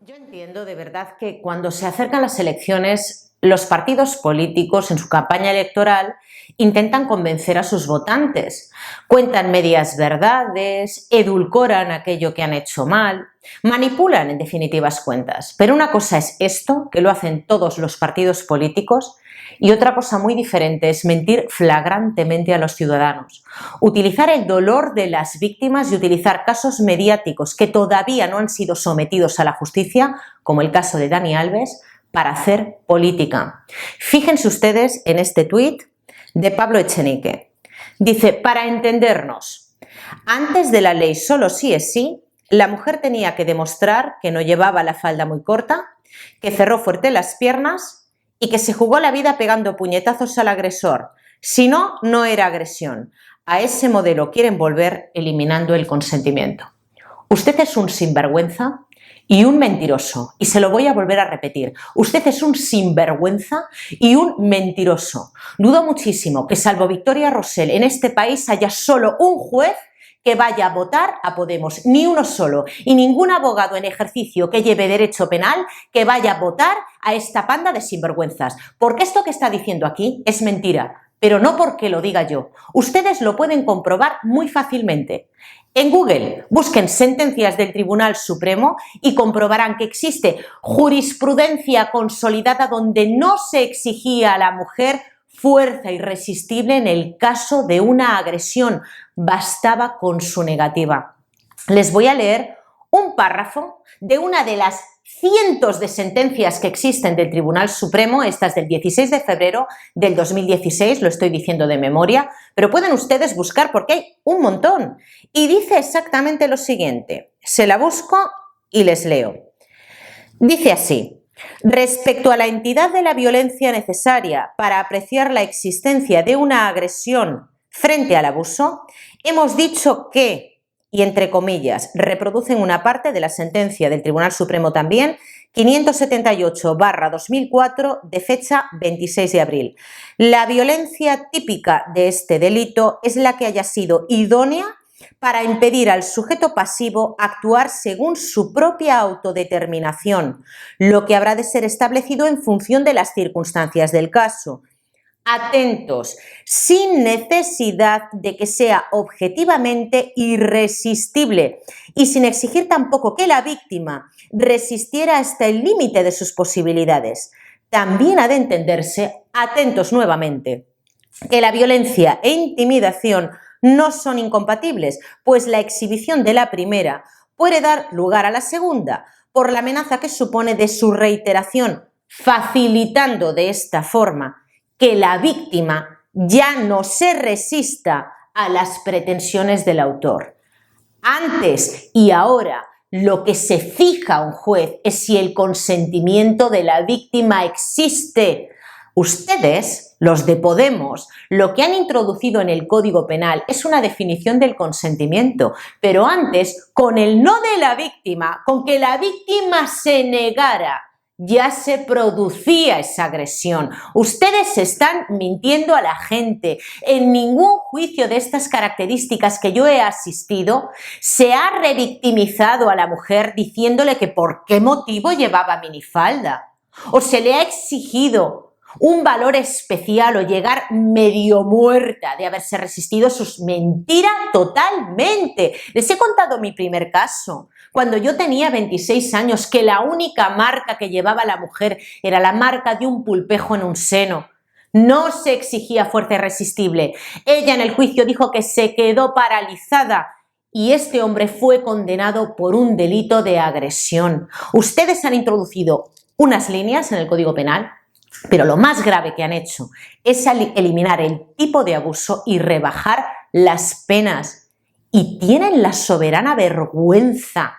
Yo entiendo de verdad que cuando se acercan las elecciones, los partidos políticos en su campaña electoral intentan convencer a sus votantes, cuentan medias verdades, edulcoran aquello que han hecho mal, manipulan en definitivas cuentas. Pero una cosa es esto, que lo hacen todos los partidos políticos, y otra cosa muy diferente es mentir flagrantemente a los ciudadanos, utilizar el dolor de las víctimas y utilizar casos mediáticos que todavía no han sido sometidos a la justicia, como el caso de Dani Alves, para hacer política. Fíjense ustedes en este tuit de Pablo Echenique. Dice: para entendernos, antes de la ley solo sí es sí, la mujer tenía que demostrar que no llevaba la falda muy corta, que cerró fuerte las piernas y que se jugó la vida pegando puñetazos al agresor. Si no, no era agresión. A ese modelo quieren volver eliminando el consentimiento. Usted es un sinvergüenza y un mentiroso. Y se lo voy a volver a repetir. Usted es un sinvergüenza y un mentiroso. Dudo muchísimo que, salvo Victoria Rosell, en este país haya solo un juez que vaya a votar a Podemos, ni uno solo, y ningún abogado en ejercicio que lleve derecho penal que vaya a votar a esta panda de sinvergüenzas. Porque esto que está diciendo aquí es mentira, pero no porque lo diga yo. Ustedes lo pueden comprobar muy fácilmente. En Google busquen sentencias del Tribunal Supremo y comprobarán que existe jurisprudencia consolidada donde no se exigía a la mujer fuerza irresistible en el caso de una agresión. Bastaba con su negativa. Les voy a leer un párrafo de una de las cientos de sentencias que existen del Tribunal Supremo. Esta es del 16 de febrero del 2016, lo estoy diciendo de memoria, pero pueden ustedes buscar porque hay un montón. Y dice exactamente lo siguiente, se la busco y les leo. Dice así: respecto a la entidad de la violencia necesaria para apreciar la existencia de una agresión frente al abuso, hemos dicho que, y entre comillas, reproducen una parte de la sentencia del Tribunal Supremo también, 578/2004, de fecha 26 de abril. La violencia típica de este delito es la que haya sido idónea para impedir al sujeto pasivo actuar según su propia autodeterminación, lo que habrá de ser establecido en función de las circunstancias del caso. Atentos, sin necesidad de que sea objetivamente irresistible y sin exigir tampoco que la víctima resistiera hasta el límite de sus posibilidades. También ha de entenderse, atentos nuevamente, que la violencia e intimidación no son incompatibles, pues la exhibición de la primera puede dar lugar a la segunda por la amenaza que supone de su reiteración, facilitando de esta forma que la víctima ya no se resista a las pretensiones del autor. Antes y ahora, lo que se fija un juez es si el consentimiento de la víctima existe. Ustedes, los de Podemos, lo que han introducido en el Código Penal es una definición del consentimiento, pero antes, con el no de la víctima, con que la víctima se negara, ya se producía esa agresión. Ustedes están mintiendo a la gente. En ningún juicio de estas características que yo he asistido se ha revictimizado a la mujer diciéndole que por qué motivo llevaba minifalda, o se le ha exigido un valor especial o llegar medio muerta de haberse resistido. Eso es mentira totalmente. Les he contado mi primer caso, cuando yo tenía 26 años, que la única marca que llevaba la mujer era la marca de un pulpejo en un seno. No se exigía fuerza irresistible. Ella en el juicio dijo que se quedó paralizada y este hombre fue condenado por un delito de agresión. Ustedes han introducido unas líneas en el Código Penal, pero lo más grave que han hecho es eliminar el tipo de abuso y rebajar las penas. Y tienen la soberana vergüenza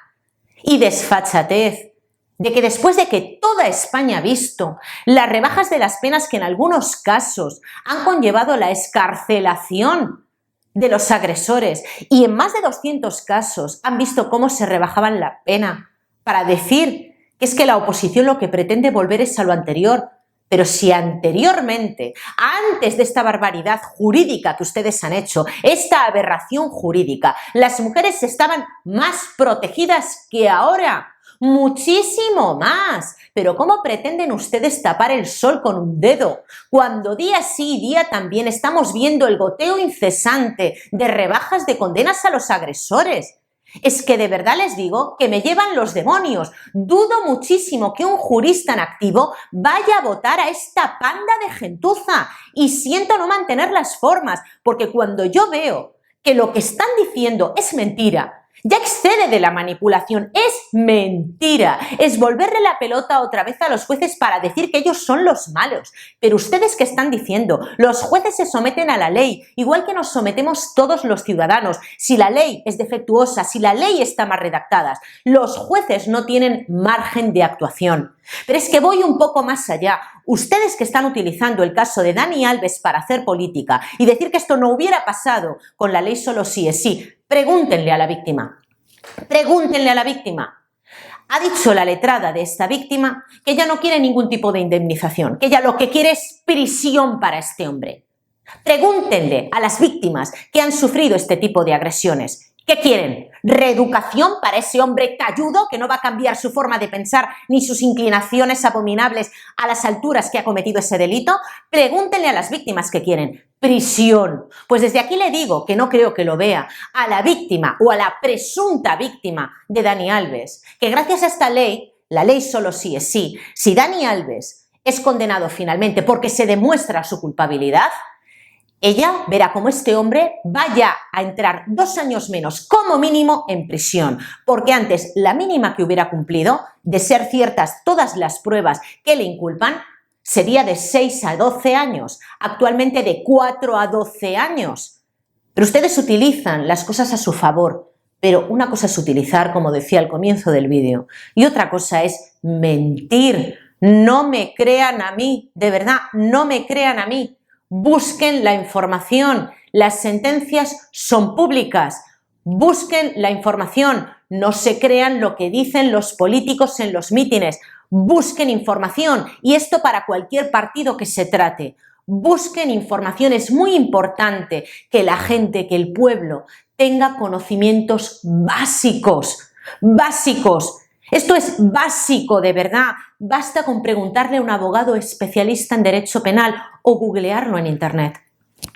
y desfachatez de que, después de que toda España ha visto las rebajas de las penas que en algunos casos han conllevado la excarcelación de los agresores, y en más de 200 casos han visto cómo se rebajaban la pena, para decir que es que la oposición lo que pretende volver es a lo anterior. Pero si anteriormente, antes de esta barbaridad jurídica que ustedes han hecho, esta aberración jurídica, las mujeres estaban más protegidas que ahora, muchísimo más. Pero ¿cómo pretenden ustedes tapar el sol con un dedo? Cuando día sí y día también estamos viendo el goteo incesante de rebajas de condenas a los agresores. Es que de verdad les digo que me llevan los demonios. Dudo muchísimo que un jurista en activo vaya a votar a esta panda de gentuza. Y siento no mantener las formas, porque cuando yo veo que lo que están diciendo es mentira, ya excede de la manipulación, es mentira, es volverle la pelota otra vez a los jueces para decir que ellos son los malos. Pero ustedes, ¿qué están diciendo? Los jueces se someten a la ley, igual que nos sometemos todos los ciudadanos. Si la ley es defectuosa, si la ley está mal redactada, los jueces no tienen margen de actuación. Pero es que voy un poco más allá. Ustedes que están utilizando el caso de Dani Alves para hacer política y decir que esto no hubiera pasado con la ley solo sí es sí, pregúntenle a la víctima. Pregúntenle a la víctima. Ha dicho la letrada de esta víctima que ella no quiere ningún tipo de indemnización, que ella lo que quiere es prisión para este hombre. Pregúntenle a las víctimas que han sufrido este tipo de agresiones. ¿Qué quieren? ¿Reeducación para ese hombre talludo que no va a cambiar su forma de pensar ni sus inclinaciones abominables a las alturas que ha cometido ese delito? Pregúntenle a las víctimas qué quieren. Prisión. Pues desde aquí le digo, que no creo que lo vea, a la víctima o a la presunta víctima de Dani Alves, que gracias a esta ley, la ley solo sí es sí, si Dani Alves es condenado finalmente porque se demuestra su culpabilidad, ella verá cómo este hombre vaya a entrar 2 años menos, como mínimo, en prisión, porque antes la mínima que hubiera cumplido, de ser ciertas todas las pruebas que le inculpan, sería de 6 a 12 años, actualmente de 4 a 12 años. Pero ustedes utilizan las cosas a su favor, pero una cosa es utilizar, como decía al comienzo del vídeo, y otra cosa es mentir. No me crean a mí, de verdad, no me crean a mí. Busquen la información, las sentencias son públicas, busquen la información, no se crean lo que dicen los políticos en los mítines, busquen información y esto para cualquier partido que se trate. Busquen información, es muy importante que la gente, que el pueblo tenga conocimientos básicos. Esto es básico, de verdad. Basta con preguntarle a un abogado especialista en derecho penal o googlearlo en internet.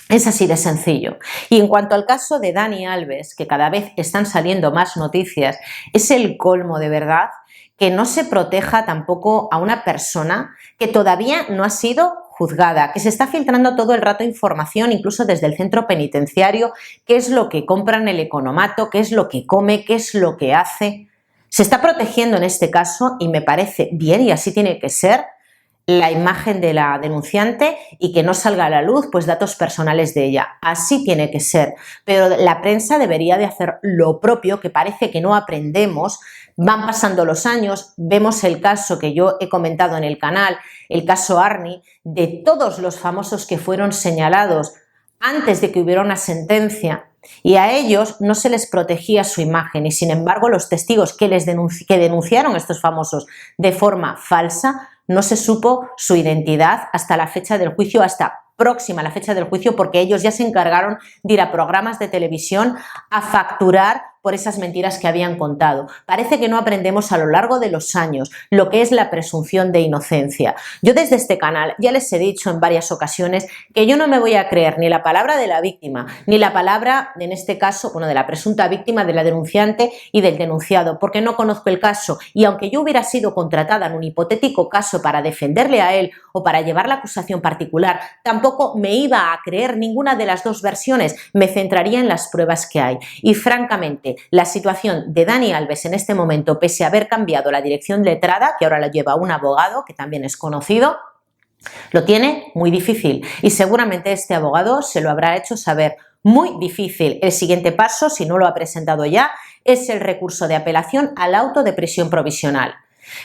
Es así de sencillo. Y en cuanto al caso de Dani Alves, que cada vez están saliendo más noticias, es el colmo, de verdad, que no se proteja tampoco a una persona que todavía no ha sido juzgada, que se está filtrando todo el rato información, incluso desde el centro penitenciario, qué es lo que compra en el economato, qué es lo que come, qué es lo que hace. Se está protegiendo en este caso, y me parece bien, y así tiene que ser, la imagen de la denunciante y que no salga a la luz pues datos personales de ella. Así tiene que ser. Pero la prensa debería de hacer lo propio, que parece que no aprendemos. Van pasando los años, vemos el caso que yo he comentado en el canal, el caso Arni, de todos los famosos que fueron señalados antes de que hubiera una sentencia, y a ellos no se les protegía su imagen, y sin embargo los testigos que denunciaron a estos famosos de forma falsa, no se supo su identidad hasta la fecha del juicio, hasta próxima a la fecha del juicio, porque ellos ya se encargaron de ir a programas de televisión a facturar por esas mentiras que habían contado. Parece que no aprendemos a lo largo de los años lo que es la presunción de inocencia. Yo desde este canal ya les he dicho en varias ocasiones que yo no me voy a creer ni la palabra de la víctima, ni la palabra, en este caso, bueno, de la presunta víctima, de la denunciante y del denunciado, porque no conozco el caso, y aunque yo hubiera sido contratada en un hipotético caso para defenderle a él o para llevar la acusación particular, tampoco me iba a creer ninguna de las dos versiones, me centraría en las pruebas que hay. Y francamente, la situación de Dani Alves en este momento, pese a haber cambiado la dirección letrada, que ahora la lleva un abogado que también es conocido, lo tiene muy difícil, y seguramente este abogado se lo habrá hecho saber. Muy difícil. El siguiente paso, si no lo ha presentado ya, es el recurso de apelación al auto de prisión provisional.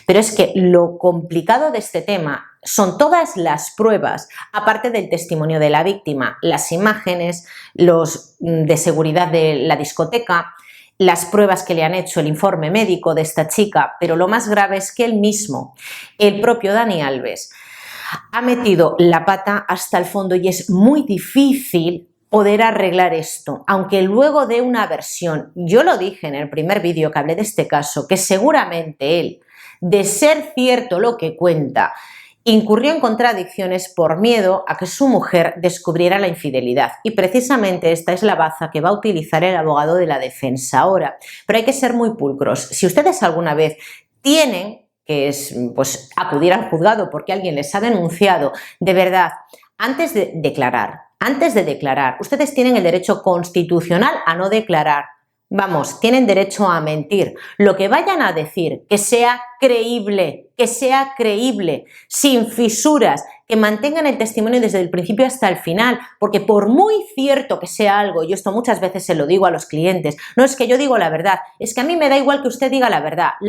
Pero es que lo complicado de este tema son todas las pruebas, aparte del testimonio de la víctima, las imágenes, los de seguridad de la discoteca, las pruebas que le han hecho, el informe médico de esta chica, pero lo más grave es que él mismo, el propio Dani Alves, ha metido la pata hasta el fondo, y es muy difícil poder arreglar esto, aunque luego dé una versión. Yo lo dije en el primer vídeo que hablé de este caso, que seguramente él, de ser cierto lo que cuenta, incurrió en contradicciones por miedo a que su mujer descubriera la infidelidad. Y precisamente esta es la baza que va a utilizar el abogado de la defensa ahora. Pero hay que ser muy pulcros. Si ustedes alguna vez tienen que pues, acudir al juzgado porque alguien les ha denunciado, de verdad, antes de declarar, ustedes tienen el derecho constitucional a no declarar. Vamos, tienen derecho a mentir. Lo que vayan a decir, que sea creíble, sin fisuras, que mantengan el testimonio desde el principio hasta el final, porque por muy cierto que sea algo, yo esto muchas veces se lo digo a los clientes, no es que yo digo la verdad, es que a mí me da igual que usted diga la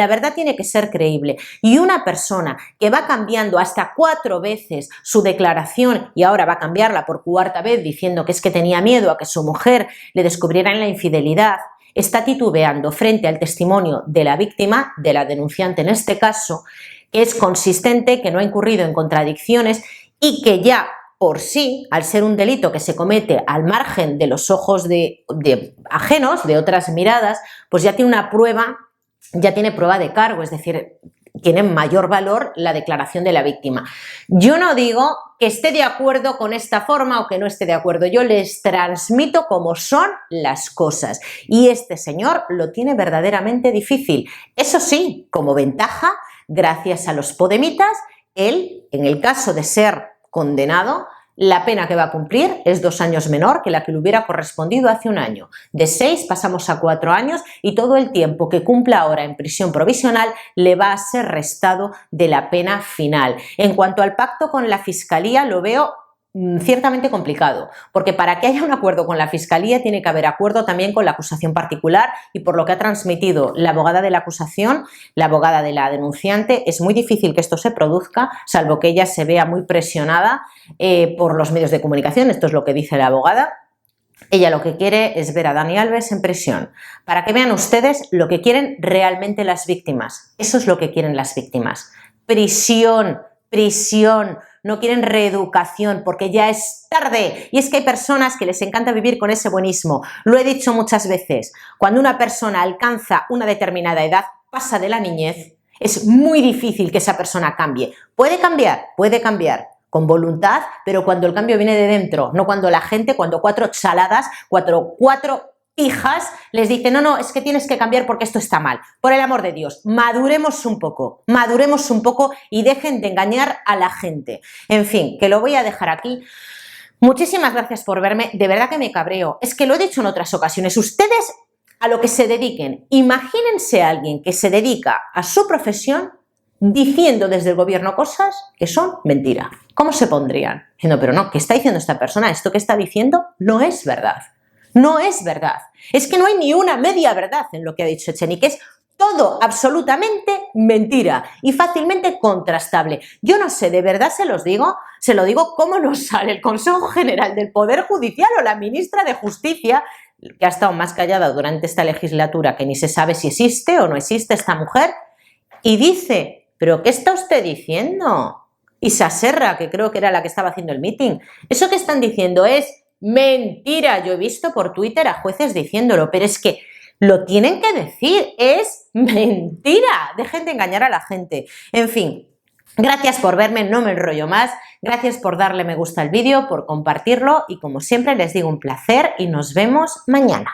verdad tiene que ser creíble. Y una persona que va cambiando hasta 4 veces su declaración y ahora va a cambiarla por 4ª vez diciendo que es que tenía miedo a que su mujer le descubriera en la infidelidad, está titubeando frente al testimonio de la víctima, de la denunciante en este caso, que es consistente, que no ha incurrido en contradicciones y que ya por sí, al ser un delito que se comete al margen de los ojos de ajenos, de otras miradas, pues ya tiene una prueba, ya tiene prueba de cargo, es decir, tiene mayor valor la declaración de la víctima. Yo no digo que esté de acuerdo con esta forma o que no esté de acuerdo, yo les transmito cómo son las cosas y este señor lo tiene verdaderamente difícil. Eso sí, como ventaja, gracias a los podemitas, él, en el caso de ser condenado, la pena que va a cumplir es 2 años menor que la que le hubiera correspondido hace 1 año. De 6 pasamos a 4 años y todo el tiempo que cumpla ahora en prisión provisional le va a ser restado de la pena final. En cuanto al pacto con la Fiscalía, lo veo ciertamente complicado, porque para que haya un acuerdo con la Fiscalía tiene que haber acuerdo también con la acusación particular y por lo que ha transmitido la abogada de la acusación, la abogada de la denunciante, es muy difícil que esto se produzca, salvo que ella se vea muy presionada por los medios de comunicación, esto es lo que dice la abogada. Ella lo que quiere es ver a Dani Alves en prisión, para que vean ustedes lo que quieren realmente las víctimas. Eso es lo que quieren las víctimas. Prisión, no quieren reeducación porque ya es tarde. Y es que hay personas que les encanta vivir con ese buenismo. Lo he dicho muchas veces, cuando una persona alcanza una determinada edad, pasa de la niñez, es muy difícil que esa persona cambie. Puede cambiar con voluntad, pero cuando el cambio viene de dentro, no cuando la gente, cuando 4 chaladas, cuatro hijas les dicen, no, es que tienes que cambiar porque esto está mal. Por el amor de Dios, maduremos un poco y dejen de engañar a la gente. En fin, que lo voy a dejar aquí. Muchísimas gracias por verme, de verdad que me cabreo. Es que lo he dicho en otras ocasiones, ustedes a lo que se dediquen, imagínense a alguien que se dedica a su profesión diciendo desde el gobierno cosas que son mentira. ¿Cómo se pondrían? Diciendo, pero no, ¿qué está diciendo esta persona? Esto que está diciendo no es verdad. No es verdad. Es que no hay ni una media verdad en lo que ha dicho Echenique, es todo absolutamente mentira y fácilmente contrastable. Yo no sé, de verdad se lo digo, cómo nos sale el Consejo General del Poder Judicial o la ministra de Justicia, que ha estado más callada durante esta legislatura, que ni se sabe si existe o no existe esta mujer, y dice, ¿pero qué está usted diciendo? Isa Serra, que creo que era la que estaba haciendo el meeting, eso que están diciendo es mentira. Yo he visto por Twitter a jueces diciéndolo, pero es que lo tienen que decir, es mentira. Dejen de engañar a la gente. En fin, gracias por verme, no me enrollo más. Gracias por darle me gusta al vídeo, por compartirlo y como siempre les digo un placer y nos vemos mañana.